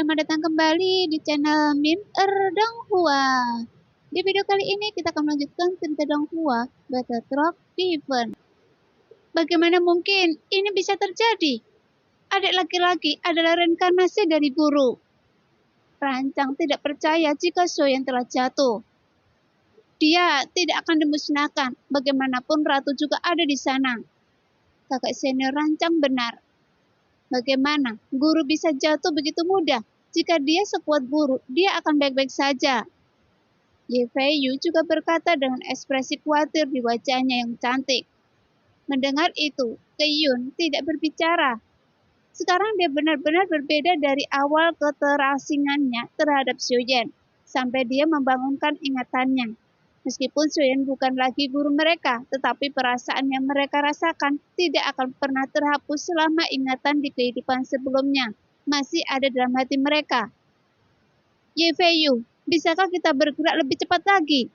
selamat datang kembali di channel Meme Erdonghua. Di video kali ini kita akan melanjutkan cerita Donghua Battle Truck Event. Bagaimana mungkin ini bisa terjadi? Adik laki-laki adalah reinkarnasi dari guru. Rancang tidak percaya jika Soyen telah jatuh. Dia tidak akan dimusnahkan, bagaimanapun Ratu juga ada di sana. Kakak senior Rancang benar. Bagaimana guru bisa jatuh begitu mudah? Jika dia sekuat guru, dia akan baik-baik saja. Ye Feiyu juga berkata dengan ekspresi khawatir di wajahnya yang cantik. Mendengar itu, Keyun tidak berbicara. Sekarang dia benar-benar berbeda dari awal keterasingannya terhadap Xiuyan, sampai dia membangunkan ingatannya. Meskipun Xiuyan bukan lagi guru mereka, tetapi perasaan yang mereka rasakan tidak akan pernah terhapus selama ingatan di kehidupan sebelumnya masih ada dalam hati mereka. Ye Feiyu, bisakah kita bergerak lebih cepat lagi?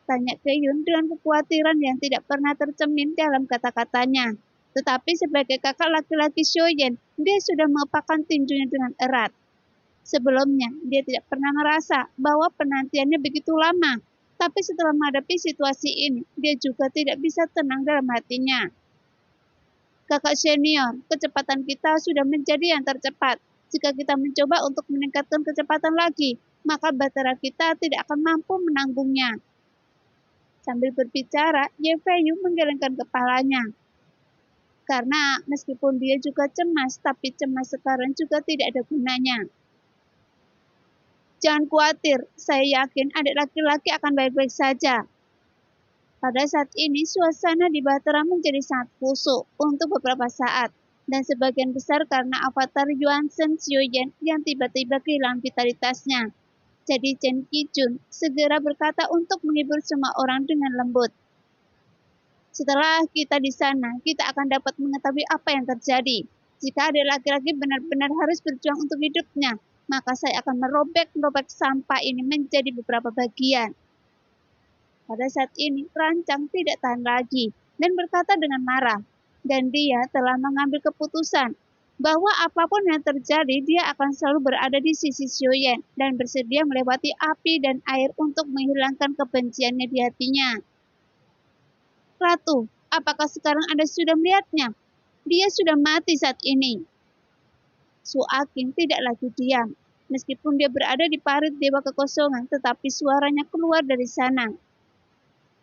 Tanya Keyun dengan kekhawatiran yang tidak pernah tercermin dalam kata-katanya. Tetapi sebagai kakak laki-laki Xiuyan, dia sudah mengepakkan tinjunya dengan erat. Sebelumnya, dia tidak pernah merasa bahwa penantiannya begitu lama. Tapi setelah menghadapi situasi ini, dia juga tidak bisa tenang dalam hatinya. Kakak senior, kecepatan kita sudah menjadi yang tercepat. Jika kita mencoba untuk meningkatkan kecepatan lagi, maka batara kita tidak akan mampu menanggungnya. Sambil berbicara, Ye Feiyu menggelengkan kepalanya. Karena meskipun dia juga cemas, tapi cemas sekarang juga tidak ada gunanya. Jangan khawatir, saya yakin adik laki-laki akan baik-baik saja. Pada saat ini, suasana di Bahtera menjadi sangat kusuk untuk beberapa saat, dan sebagian besar karena avatar Yuan Shen Xiuyan yang tiba-tiba kehilangan vitalitasnya. Jadi Chen Qijun segera berkata untuk menghibur semua orang dengan lembut. Setelah kita di sana, kita akan dapat mengetahui apa yang terjadi. Jika adik laki-laki benar-benar harus berjuang untuk hidupnya, maka saya akan merobek-robek sampah ini menjadi beberapa bagian. Pada saat ini, Rancang tidak tahan lagi dan berkata dengan marah. Dan dia telah mengambil keputusan bahwa apapun yang terjadi, dia akan selalu berada di sisi Xiuyan dan bersedia melewati api dan air untuk menghilangkan kebenciannya di hatinya. Ratu, apakah sekarang Anda sudah melihatnya? Dia sudah mati saat ini. Su Aqing tidak lagi diam. Meskipun dia berada di parit dewa kekosongan, tetapi suaranya keluar dari sana.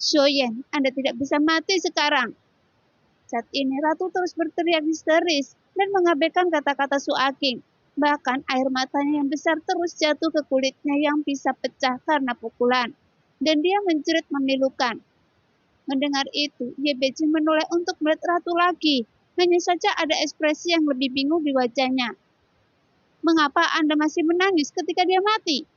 Xiuyan, Anda tidak bisa mati sekarang. Saat ini Ratu terus berteriak histeris dan mengabaikan kata-kata Su Aqing. Bahkan air matanya yang besar terus jatuh ke kulitnya yang bisa pecah karena pukulan. Dan dia menjerit memilukan. Mendengar itu, Ye Beijing menoleh untuk melihat Ratu lagi. Hanya saja ada ekspresi yang lebih bingung di wajahnya. Mengapa Anda masih menangis ketika dia mati?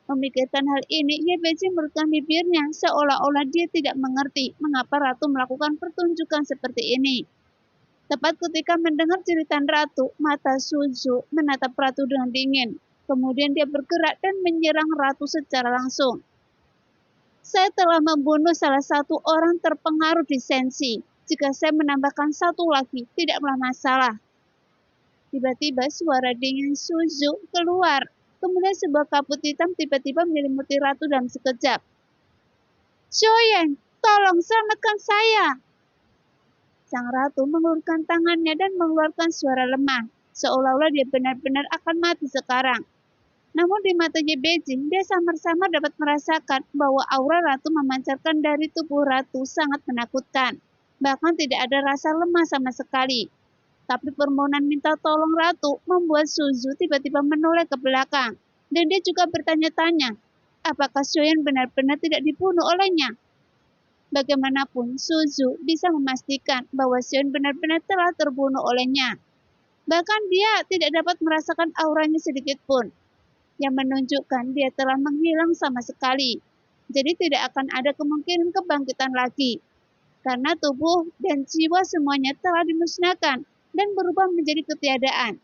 Memikirkan hal ini, Ye Beijing merutkan bibirnya seolah-olah dia tidak mengerti mengapa Ratu melakukan pertunjukan seperti ini. Tepat ketika mendengar jeritan Ratu, mata Suzu menatap Ratu dengan dingin. Kemudian dia bergerak dan menyerang Ratu secara langsung. Saya telah membunuh salah satu orang terpengaruh di Senshi. Jika saya menambahkan satu lagi, tidaklah masalah. Tiba-tiba suara dingin Suzu keluar. Kemudian sebuah kabut hitam tiba-tiba menyelimuti Ratu dalam sekejap. Xiuyan, tolong selamatkan saya. Sang Ratu mengulurkan tangannya dan mengeluarkan suara lemah, seolah-olah dia benar-benar akan mati sekarang. Namun di mata Ye Beijing, dia samar-samar dapat merasakan bahwa aura Ratu memancarkan dari tubuh Ratu sangat menakutkan. Bahkan tidak ada rasa lemah sama sekali. Tapi permohonan minta tolong Ratu membuat Suzu tiba-tiba menoleh ke belakang. Dan dia juga bertanya-tanya, apakah Xiuyan benar-benar tidak dibunuh olehnya? Bagaimanapun, Suzu bisa memastikan bahwa Xiuyan benar-benar telah terbunuh olehnya. Bahkan dia tidak dapat merasakan auranya sedikit pun, yang menunjukkan dia telah menghilang sama sekali. Jadi tidak akan ada kemungkinan kebangkitan lagi. Karena tubuh dan jiwa semuanya telah dimusnahkan dan berubah menjadi ketiadaan.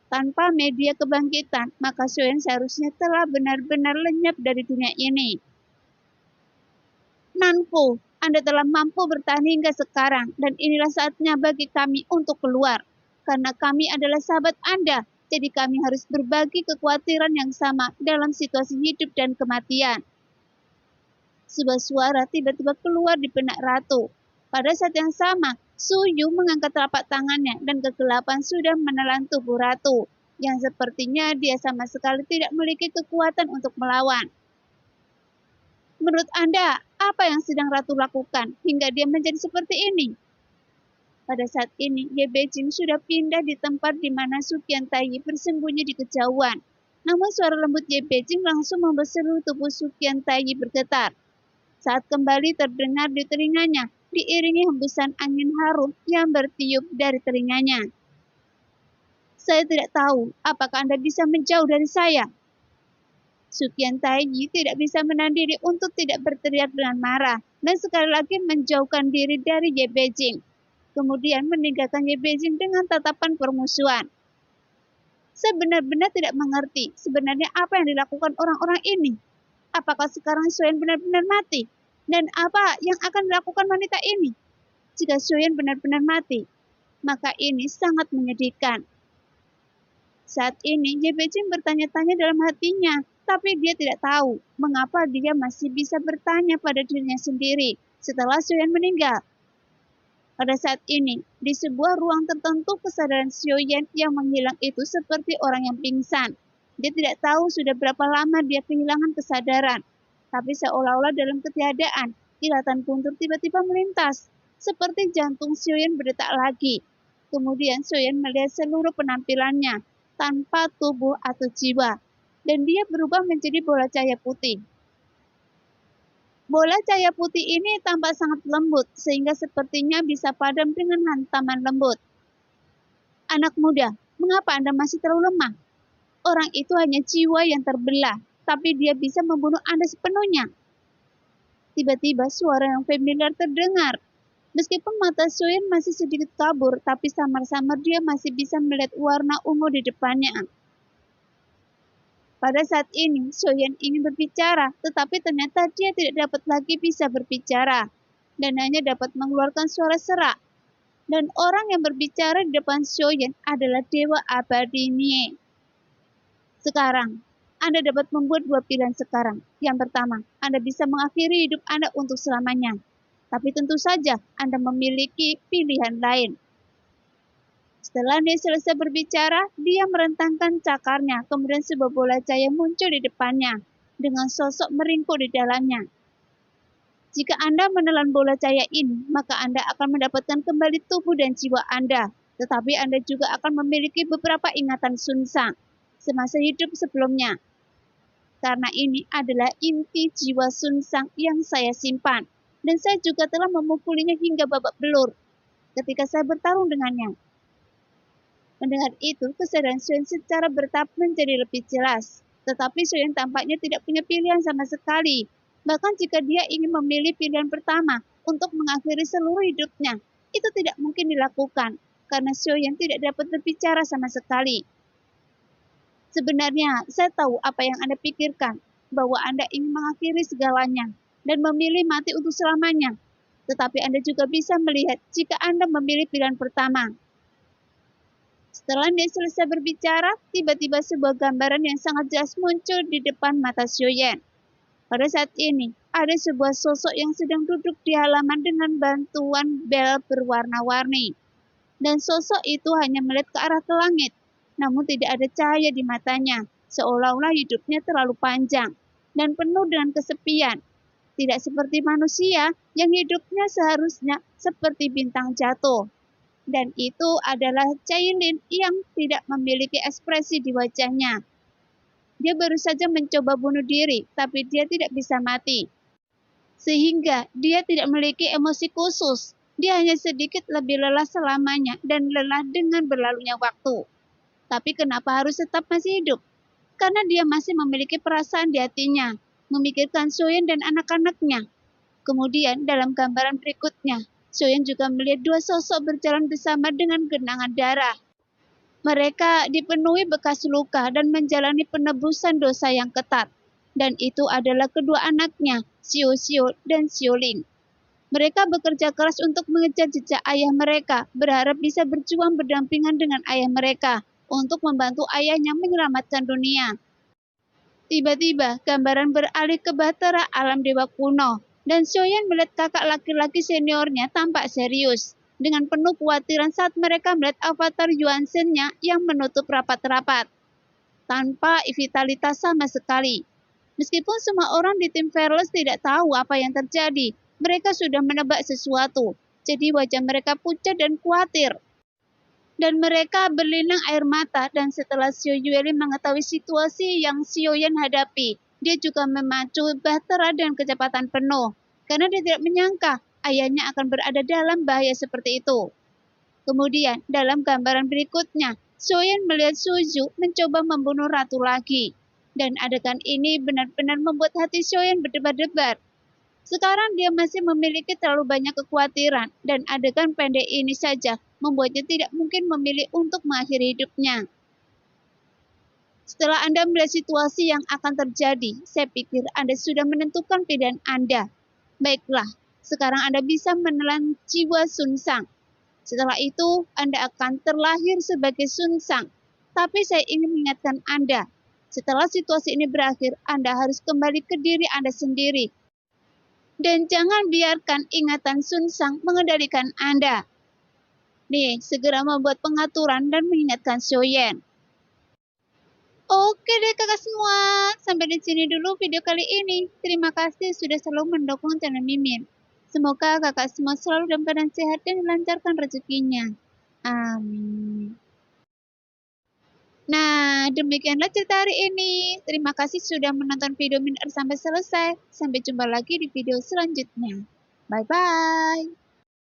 Tanpa media kebangkitan, maka Xiuyan seharusnya telah benar-benar lenyap dari dunia ini. Nanfu, Anda telah mampu bertahan hingga sekarang, dan inilah saatnya bagi kami untuk keluar. Karena kami adalah sahabat Anda, Jadi kami harus berbagi kekhawatiran yang sama dalam situasi hidup dan kematian. Sebuah suara tiba-tiba keluar di benak ratu. Pada saat yang sama, Suyu mengangkat telapak tangannya dan kegelapan sudah menelan tubuh ratu, yang sepertinya dia sama sekali tidak memiliki kekuatan untuk melawan. Menurut Anda, apa yang sedang ratu lakukan hingga dia menjadi seperti ini? Pada saat ini, Ye Beijing sudah pindah di tempat di mana Su Qiantai bersembunyi di kejauhan. Namun suara lembut Ye Beijing langsung membuat seluruh tubuh Su Qiantai bergetar. Saat kembali terdengar di telinganya, diiringi hembusan angin harum yang bertiup dari telinganya. Saya tidak tahu apakah Anda bisa menjauh dari saya. Su Qiantai tidak bisa menahan diri untuk tidak berteriak dengan marah dan sekali lagi menjauhkan diri dari Ye Beijing. Kemudian meninggalkan Ye Beijing dengan tatapan permusuhan. Saya benar-benar tidak mengerti sebenarnya apa yang dilakukan orang-orang ini. Apakah sekarang Xuan benar-benar mati? Dan apa yang akan dilakukan wanita ini? Jika Xuan benar-benar mati, maka ini sangat menyedihkan. Saat ini Ye Beijing bertanya-tanya dalam hatinya, tapi dia tidak tahu mengapa dia masih bisa bertanya pada dirinya sendiri setelah Xuan meninggal. Pada saat ini, di sebuah ruang tertentu kesadaran Xiaoyan yang menghilang itu seperti orang yang pingsan. Dia tidak tahu sudah berapa lama dia kehilangan kesadaran. Tapi seolah-olah dalam ketiadaan, kilatan guntur tiba-tiba melintas. Seperti jantung Xiaoyan berdetak lagi. Kemudian Xiaoyan melihat seluruh penampilannya, tanpa tubuh atau jiwa. Dan dia berubah menjadi bola cahaya putih. Bola cahaya putih ini tampak sangat lembut, sehingga sepertinya bisa padam dengan hantaman lembut. Anak muda, mengapa Anda masih terlalu lemah? Orang itu hanya jiwa yang terbelah, tapi dia bisa membunuh Anda sepenuhnya. Tiba-tiba suara yang familiar terdengar. Meskipun mata Xuan masih sedikit kabur, tapi samar-samar dia masih bisa melihat warna ungu di depannya. Pada saat ini, Xiaoyan ingin berbicara, tetapi ternyata dia tidak dapat lagi bisa berbicara, dan hanya dapat mengeluarkan suara serak. Dan orang yang berbicara di depan Xiaoyan adalah Dewa Abadi Nie. Sekarang, Anda dapat membuat dua pilihan sekarang. Yang pertama, Anda bisa mengakhiri hidup Anda untuk selamanya. Tapi tentu saja, Anda memiliki pilihan lain. Setelah dia selesai berbicara, dia merentangkan cakarnya, kemudian sebuah bola cahaya muncul di depannya, dengan sosok meringkuk di dalamnya. Jika Anda menelan bola cahaya ini, maka Anda akan mendapatkan kembali tubuh dan jiwa Anda, tetapi Anda juga akan memiliki beberapa ingatan Sun Sang semasa hidup sebelumnya. Karena ini adalah inti jiwa Sun Sang yang saya simpan, dan saya juga telah memukulinya hingga babak belur ketika saya bertarung dengannya. Mendengar itu, kesadaran Xuan secara bertahap menjadi lebih jelas. Tetapi Xuan tampaknya tidak punya pilihan sama sekali. Bahkan jika dia ingin memilih pilihan pertama untuk mengakhiri seluruh hidupnya, itu tidak mungkin dilakukan karena Xuan tidak dapat berbicara sama sekali. Sebenarnya, saya tahu apa yang Anda pikirkan, bahwa Anda ingin mengakhiri segalanya dan memilih mati untuk selamanya. Tetapi Anda juga bisa melihat jika Anda memilih pilihan pertama. Setelah dia selesai berbicara, tiba-tiba sebuah gambaran yang sangat jelas muncul di depan mata Xiaoyan. Pada saat ini, ada sebuah sosok yang sedang duduk di halaman dengan bantuan bel berwarna-warni. Dan sosok itu hanya melihat ke arah ke langit, namun tidak ada cahaya di matanya, seolah-olah hidupnya terlalu panjang dan penuh dengan kesepian. Tidak seperti manusia yang hidupnya seharusnya seperti bintang jatuh. Dan itu adalah Cailin yang tidak memiliki ekspresi di wajahnya. Dia baru saja mencoba bunuh diri, tapi dia tidak bisa mati. Sehingga dia tidak memiliki emosi khusus. Dia hanya sedikit lebih lelah selamanya dan lelah dengan berlalunya waktu. Tapi kenapa harus tetap masih hidup? Karena dia masih memiliki perasaan di hatinya, memikirkan Xuan dan anak-anaknya. Kemudian dalam gambaran berikutnya, Xuan juga melihat dua sosok berjalan bersama dengan genangan darah. Mereka dipenuhi bekas luka dan menjalani penebusan dosa yang ketat. Dan itu adalah kedua anaknya, Xiu Xiu dan Xiu Ling. Mereka bekerja keras untuk mengejar jejak ayah mereka, berharap bisa berjuang berdampingan dengan ayah mereka untuk membantu ayahnya menyelamatkan dunia. Tiba-tiba, gambaran beralih ke Bahtera alam dewa kuno, dan Xiaoyan melihat kakak laki-laki seniornya tampak serius, dengan penuh kekhawatiran saat mereka melihat avatar Yuan Shen-nya yang menutup rapat-rapat, tanpa vitalitas sama sekali. Meskipun semua orang di tim Fearless tidak tahu apa yang terjadi, mereka sudah menebak sesuatu, jadi wajah mereka pucat dan khawatir. Dan mereka berlinang air mata, dan setelah Xiao Yuelin mengetahui situasi yang Xiaoyan hadapi, dia juga memacu bahtera dengan kecepatan penuh, karena dia tidak menyangka ayahnya akan berada dalam bahaya seperti itu. Kemudian, dalam gambaran berikutnya, Xiaoyan melihat Suzu mencoba membunuh ratu lagi, dan adegan ini benar-benar membuat hati Xiaoyan berdebar-debar. Sekarang dia masih memiliki terlalu banyak kekhawatiran, dan adegan pendek ini saja membuatnya tidak mungkin memilih untuk mengakhiri hidupnya. Setelah Anda melihat situasi yang akan terjadi, saya pikir Anda sudah menentukan pilihan Anda. Baiklah, sekarang Anda bisa menelan jiwa Sun Shang. Setelah itu, Anda akan terlahir sebagai Sun Shang. Tapi saya ingin mengingatkan Anda, setelah situasi ini berakhir, Anda harus kembali ke diri Anda sendiri. Dan jangan biarkan ingatan Sun Shang mengendalikan Anda. Nih, segera membuat pengaturan dan mengingatkan Xiaoyan. Oke deh kakak semua, sampai di sini dulu video kali ini. Terima kasih sudah selalu mendukung channel Mimin. Semoga kakak semua selalu dalam keadaan sehat dan dilancarkan rezekinya. Amin. Nah, demikianlah cerita hari ini. Terima kasih sudah menonton video Min sampai selesai. Sampai jumpa lagi di video selanjutnya. Bye-bye.